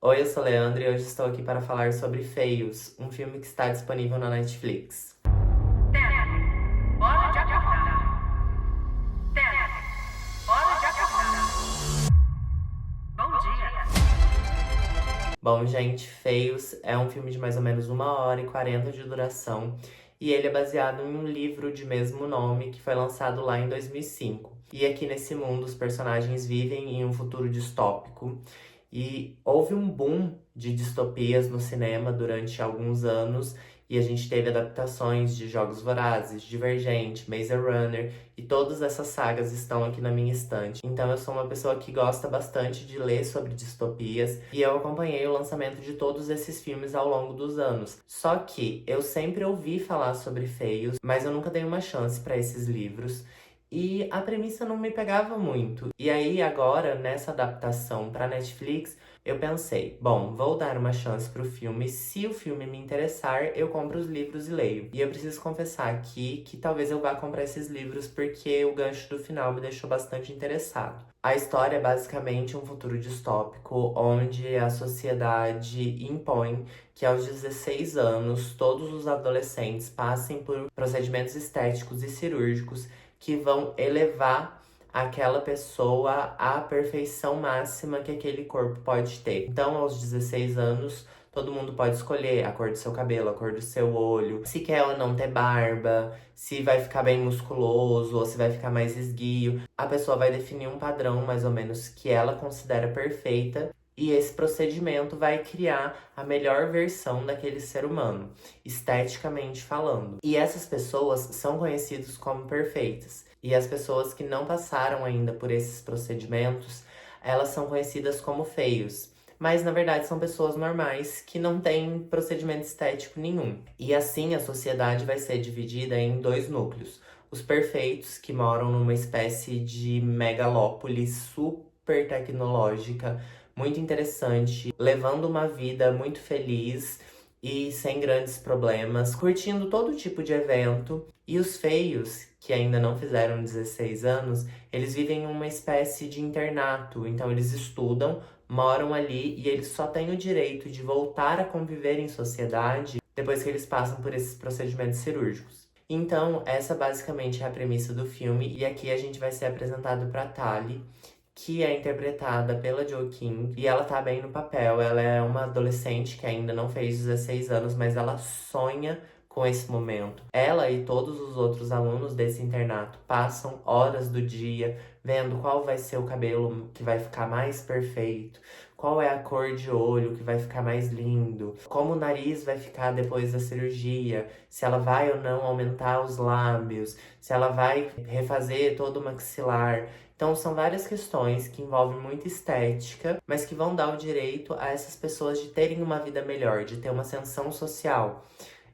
Oi, eu sou Leandro e hoje estou aqui para falar sobre Feios, um filme que está disponível na Netflix. Tena, hora de acordar. Tena, hora de acordar. Bom dia. Bom, gente, Feios é um filme de mais ou menos 1h40 de duração e ele é baseado em um livro de mesmo nome que foi lançado lá em 2005. E aqui nesse mundo os personagens vivem em um futuro distópico e houve um boom de distopias no cinema durante alguns anos e a gente teve adaptações de Jogos Vorazes, Divergente, Maze Runner e todas essas sagas estão aqui na minha estante. Então eu sou uma pessoa que gosta bastante de ler sobre distopias e eu acompanhei o lançamento de todos esses filmes ao longo dos anos. Só que eu sempre ouvi falar sobre Feios, mas eu nunca dei uma chance para esses livros. E a premissa não me pegava muito. E aí, agora, nessa adaptação para Netflix, eu pensei, bom, vou dar uma chance pro filme. Se o filme me interessar, eu compro os livros e leio. E eu preciso confessar aqui que talvez eu vá comprar esses livros porque o gancho do final me deixou bastante interessado. A história é basicamente um futuro distópico onde a sociedade impõe que aos 16 anos todos os adolescentes passem por procedimentos estéticos e cirúrgicos que vão elevar aquela pessoa à perfeição máxima que aquele corpo pode ter. Então, aos 16 anos, todo mundo pode escolher a cor do seu cabelo, a cor do seu olho, se quer ou não ter barba, se vai ficar bem musculoso ou se vai ficar mais esguio. A pessoa vai definir um padrão, mais ou menos, que ela considera perfeita. E esse procedimento vai criar a melhor versão daquele ser humano, esteticamente falando. E essas pessoas são conhecidas como perfeitas. E as pessoas que não passaram ainda por esses procedimentos, elas são conhecidas como feios. Mas na verdade são pessoas normais que não têm procedimento estético nenhum. E assim a sociedade vai ser dividida em dois núcleos. Os perfeitos, que moram numa espécie de megalópole super tecnológica, muito interessante, levando uma vida muito feliz e sem grandes problemas, curtindo todo tipo de evento. E os feios, que ainda não fizeram 16 anos, eles vivem em uma espécie de internato, então eles estudam, moram ali e eles só têm o direito de voltar a conviver em sociedade depois que eles passam por esses procedimentos cirúrgicos. Então, essa basicamente é a premissa do filme, e aqui a gente vai ser apresentado para Tali, que é interpretada pela Joaquin, e ela tá bem no papel. Ela é uma adolescente que ainda não fez 16 anos, mas ela sonha com esse momento. Ela e todos os outros alunos desse internato passam horas do dia vendo qual vai ser o cabelo que vai ficar mais perfeito, qual é a cor de olho que vai ficar mais lindo, como o nariz vai ficar depois da cirurgia, se ela vai ou não aumentar os lábios, se ela vai refazer todo o maxilar. Então, são várias questões que envolvem muita estética, mas que vão dar o direito a essas pessoas de terem uma vida melhor, de ter uma ascensão social.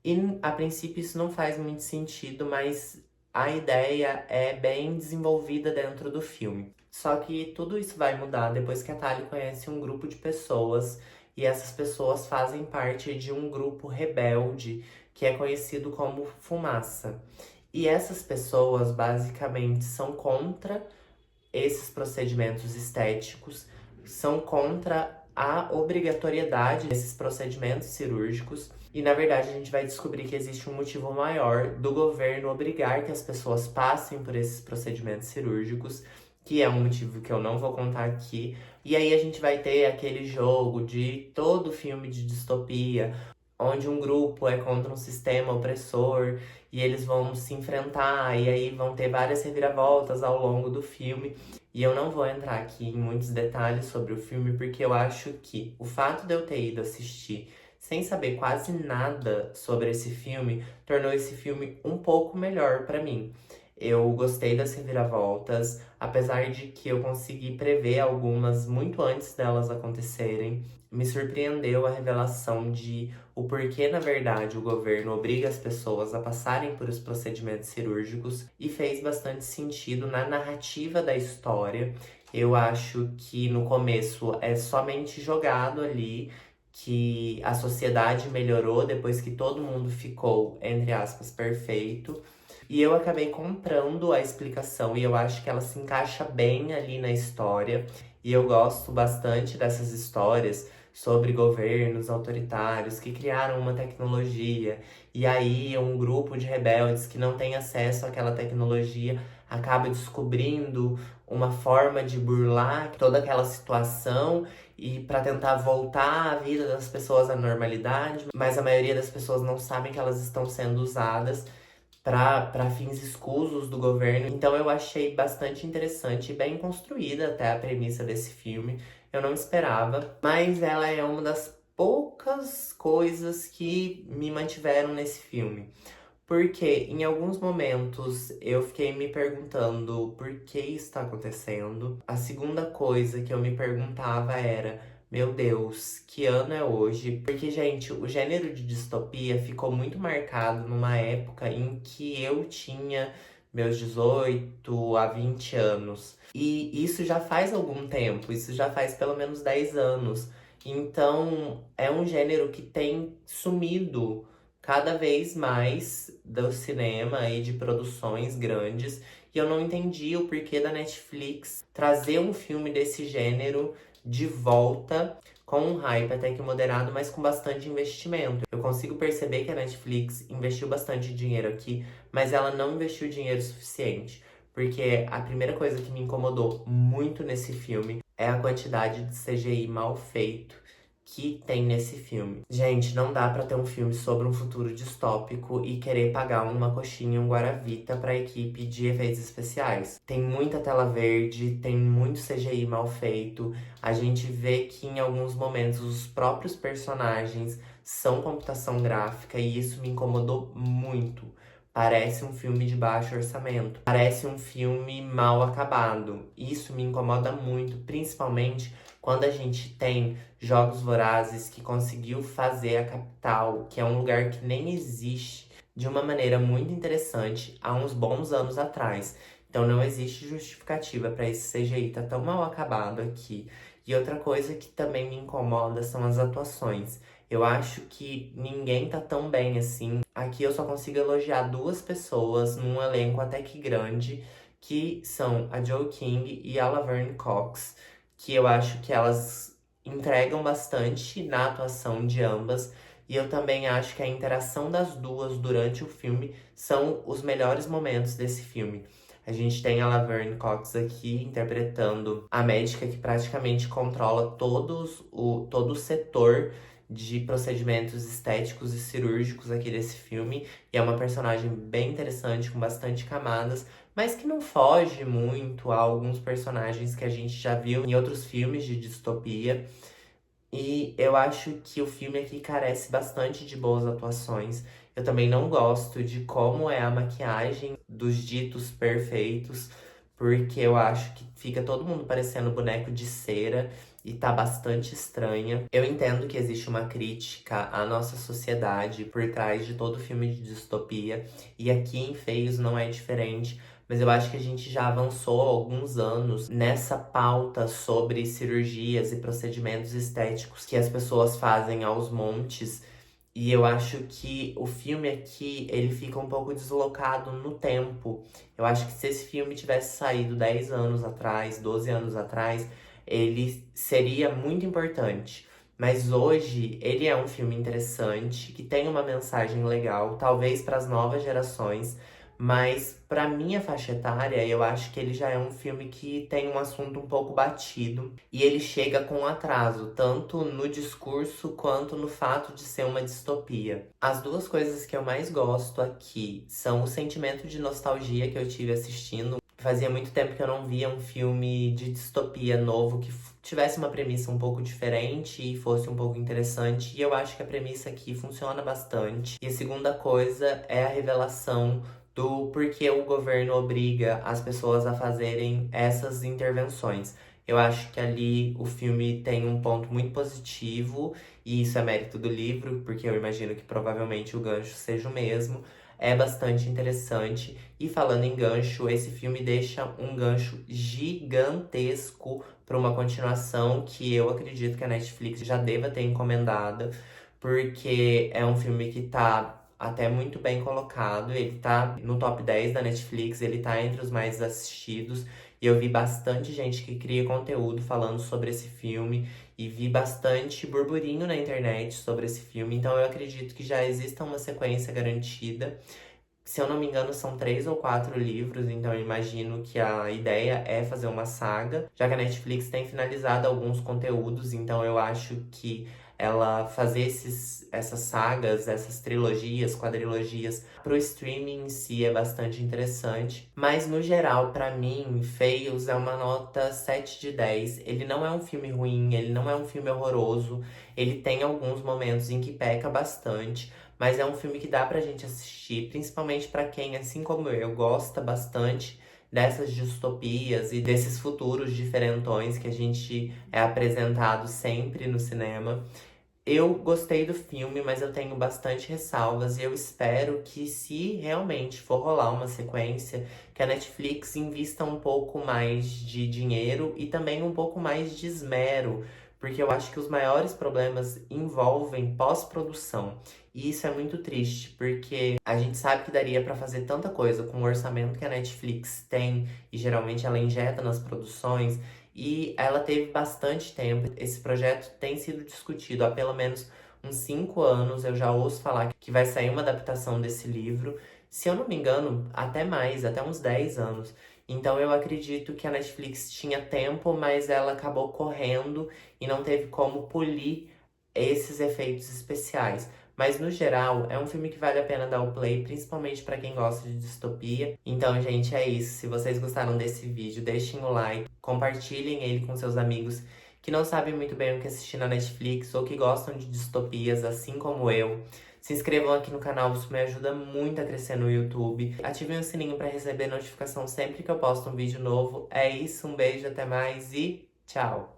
E, a princípio, isso não faz muito sentido, mas a ideia é bem desenvolvida dentro do filme. Só que tudo isso vai mudar depois que a Tali conhece um grupo de pessoas, e essas pessoas fazem parte de um grupo rebelde que é conhecido como Fumaça. E essas pessoas, basicamente, são contra esses procedimentos estéticos, são contra a obrigatoriedade desses procedimentos cirúrgicos. E na verdade a gente vai descobrir que existe um motivo maior do governo obrigar que as pessoas passem por esses procedimentos cirúrgicos, que é um motivo que eu não vou contar aqui. E aí a gente vai ter aquele jogo de todo filme de distopia, onde um grupo é contra um sistema opressor e eles vão se enfrentar, e aí vão ter várias reviravoltas ao longo do filme. E eu não vou entrar aqui em muitos detalhes sobre o filme, porque eu acho que o fato de eu ter ido assistir sem saber quase nada sobre esse filme tornou esse filme um pouco melhor pra mim. Eu gostei das reviravoltas, apesar de que eu consegui prever algumas muito antes delas acontecerem. Me surpreendeu a revelação de o porquê, na verdade, o governo obriga as pessoas a passarem por os procedimentos cirúrgicos, e fez bastante sentido na narrativa da história. Eu acho que no começo é somente jogado ali que a sociedade melhorou depois que todo mundo ficou, entre aspas, perfeito. E eu acabei comprando a explicação e eu acho que ela se encaixa bem ali na história. E eu gosto bastante dessas histórias sobre governos autoritários que criaram uma tecnologia e aí um grupo de rebeldes que não tem acesso àquela tecnologia acaba descobrindo uma forma de burlar toda aquela situação e para tentar voltar a vida das pessoas à normalidade, mas a maioria das pessoas não sabem que elas estão sendo usadas para fins escusos do governo. Então eu achei bastante interessante e bem construída até a premissa desse filme. Eu não esperava, mas ela é uma das poucas coisas que me mantiveram nesse filme. Porque em alguns momentos eu fiquei me perguntando por que isso está acontecendo. A segunda coisa que eu me perguntava era, meu Deus, que ano é hoje? Porque, gente, o gênero de distopia ficou muito marcado numa época em que eu tinha meus 18 a 20 anos. E isso já faz algum tempo, isso já faz pelo menos 10 anos. Então, é um gênero que tem sumido cada vez mais do cinema e de produções grandes. E eu não entendi o porquê da Netflix trazer um filme desse gênero de volta com um hype até que moderado, mas com bastante investimento. Eu consigo perceber que a Netflix investiu bastante dinheiro aqui, mas ela não investiu dinheiro suficiente. Porque a primeira coisa que me incomodou muito nesse filme é a quantidade de CGI mal feito que tem nesse filme. Gente, não dá pra ter um filme sobre um futuro distópico e querer pagar uma coxinha, um guaravita pra equipe de efeitos especiais. Tem muita tela verde, tem muito CGI mal feito. A gente vê que em alguns momentos os próprios personagens são computação gráfica e isso me incomodou muito. Parece um filme de baixo orçamento. Parece um filme mal acabado. Isso me incomoda muito, principalmente quando a gente tem Jogos Vorazes que conseguiu fazer a capital, que é um lugar que nem existe, de uma maneira muito interessante há uns bons anos atrás. Então não existe justificativa para esse CGI tá tão mal acabado aqui. E outra coisa que também me incomoda são as atuações. Eu acho que ninguém tá tão bem assim. Aqui eu só consigo elogiar duas pessoas num elenco até que grande, que são a Joe King e a Laverne Cox, que eu acho que elas entregam bastante na atuação de ambas. E eu também acho que a interação das duas durante o filme são os melhores momentos desse filme. A gente tem a Laverne Cox aqui interpretando a médica que praticamente controla todo o setor de procedimentos estéticos e cirúrgicos aqui desse filme. E é uma personagem bem interessante, com bastante camadas, mas que não foge muito a alguns personagens que a gente já viu em outros filmes de distopia. E eu acho que o filme aqui carece bastante de boas atuações. Eu também não gosto de como é a maquiagem dos ditos perfeitos, porque eu acho que fica todo mundo parecendo boneco de cera e tá bastante estranha. Eu entendo que existe uma crítica à nossa sociedade por trás de todo filme de distopia, e aqui em Feios não é diferente. Mas eu acho que a gente já avançou há alguns anos nessa pauta sobre cirurgias e procedimentos estéticos que as pessoas fazem aos montes. E eu acho que o filme aqui, ele fica um pouco deslocado no tempo. Eu acho que se esse filme tivesse saído 10 anos atrás, 12 anos atrás, ele seria muito importante. Mas hoje, ele é um filme interessante, que tem uma mensagem legal, talvez para as novas gerações. Mas pra minha faixa etária, eu acho que ele já é um filme que tem um assunto um pouco batido. E ele chega com atraso, tanto no discurso quanto no fato de ser uma distopia. As duas coisas que eu mais gosto aqui são o sentimento de nostalgia que eu tive assistindo. Fazia muito tempo que eu não via um filme de distopia novo que tivesse uma premissa um pouco diferente e fosse um pouco interessante. E eu acho que a premissa aqui funciona bastante. E a segunda coisa é a revelação do porquê o governo obriga as pessoas a fazerem essas intervenções. Eu acho que ali o filme tem um ponto muito positivo, e isso é mérito do livro, porque eu imagino que provavelmente o gancho seja o mesmo. É bastante interessante. E falando em gancho, esse filme deixa um gancho gigantesco para uma continuação que eu acredito que a Netflix já deva ter encomendada, porque é um filme que tá até muito bem colocado. Ele tá no top 10 da Netflix, ele tá entre os mais assistidos. E eu vi bastante gente que cria conteúdo falando sobre esse filme. e vi bastante burburinho na internet sobre esse filme, então eu acredito que já exista uma sequência garantida. Se eu não me engano, são 3 ou 4 livros, então eu imagino que a ideia é fazer uma saga, já que a Netflix tem finalizado alguns conteúdos, então eu acho que ela fazer essas sagas, essas trilogias, quadrilogias pro streaming em si é bastante interessante. Mas no geral, pra mim, Feios é uma nota 7 de 10. Ele não é um filme ruim, ele não é um filme horroroso, ele tem alguns momentos em que peca bastante. Mas é um filme que dá pra gente assistir, principalmente pra quem, assim como eu, gosta bastante dessas distopias e desses futuros diferentões que a gente é apresentado sempre no cinema. Eu gostei do filme, mas eu tenho bastante ressalvas e eu espero que, se realmente for rolar uma sequência, que a Netflix invista um pouco mais de dinheiro e também um pouco mais de esmero, porque eu acho que os maiores problemas envolvem pós-produção. E isso é muito triste, porque a gente sabe que daria pra fazer tanta coisa com o orçamento que a Netflix tem e geralmente ela injeta nas produções. E ela teve bastante tempo. Esse projeto tem sido discutido há pelo menos uns 5 anos. Eu já ouço falar que vai sair uma adaptação desse livro. Se eu não me engano, até mais, até uns 10 anos. Então eu acredito que a Netflix tinha tempo, mas ela acabou correndo e não teve como polir esses efeitos especiais. Mas no geral, é um filme que vale a pena dar o play, principalmente pra quem gosta de distopia. Então, gente, é isso. Se vocês gostaram desse vídeo, deixem o like, compartilhem ele com seus amigos que não sabem muito bem o que assistir na Netflix ou que gostam de distopias, assim como eu. Se inscrevam aqui no canal, isso me ajuda muito a crescer no YouTube. Ativem o sininho para receber notificação sempre que eu posto um vídeo novo. É isso, um beijo, até mais e tchau!